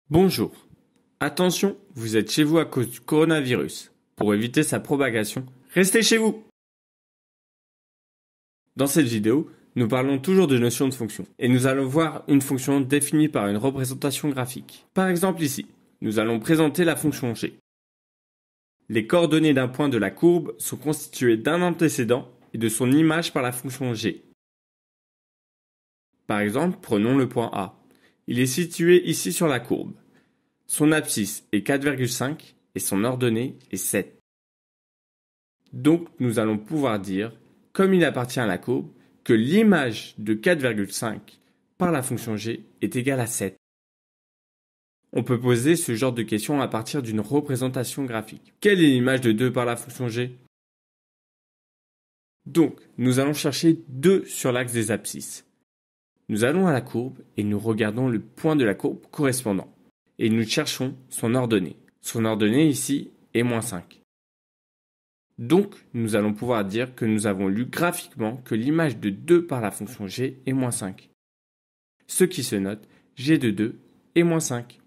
Bonjour. Attention, vous êtes chez vous à cause du coronavirus. Pour éviter sa propagation, restez chez vous. Dans cette vidéo, nous parlons toujours de notions de fonction et nous allons voir une fonction définie par une représentation graphique. Par exemple ici, nous allons présenter la fonction g. Les coordonnées d'un point de la courbe sont constituées d'un antécédent et de son image par la fonction g. Par exemple, prenons le point A. Il est situé ici sur la courbe. Son abscisse est 4,5 et son ordonnée est 7. Donc nous allons pouvoir dire, comme il appartient à la courbe, que l'image de 4,5 par la fonction g est égale à 7. On peut poser ce genre de question à partir d'une représentation graphique. Quelle est l'image de 2 par la fonction g? Donc nous allons chercher 2 sur l'axe des abscisses. Nous allons à la courbe et nous regardons le point de la courbe correspondant. Et nous cherchons son ordonnée. Son ordonnée ici est -5. Donc, nous allons pouvoir dire que nous avons lu graphiquement que l'image de 2 par la fonction g est -5. Ce qui se note, g de 2 est -5.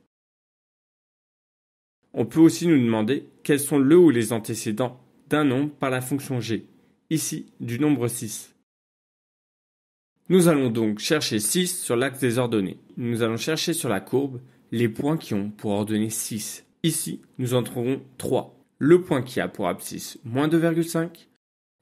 On peut aussi nous demander quels sont le ou les antécédents d'un nombre par la fonction g, ici du nombre 6. Nous allons donc chercher 6 sur l'axe des ordonnées. Nous allons chercher sur la courbe les points qui ont pour ordonnée 6. Ici, nous en trouverons 3. Le point qui a pour abscisse -2,5,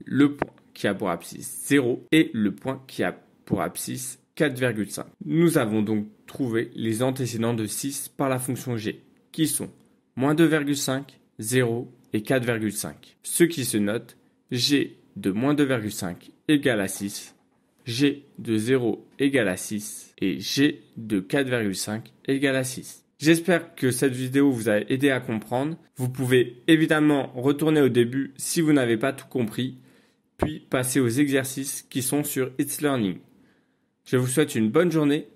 le point qui a pour abscisse 0 et le point qui a pour abscisse 4,5. Nous avons donc trouvé les antécédents de 6 par la fonction g, qui sont -2,5, 0 et 4,5. Ce qui se note, g de -2,5 égale à 6, g de 0 égale à 6 et g de 4,5 égale à 6. J'espère que cette vidéo vous a aidé à comprendre. Vous pouvez évidemment retourner au début si vous n'avez pas tout compris, puis passer aux exercices qui sont sur It's Learning. Je vous souhaite une bonne journée.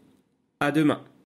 À demain.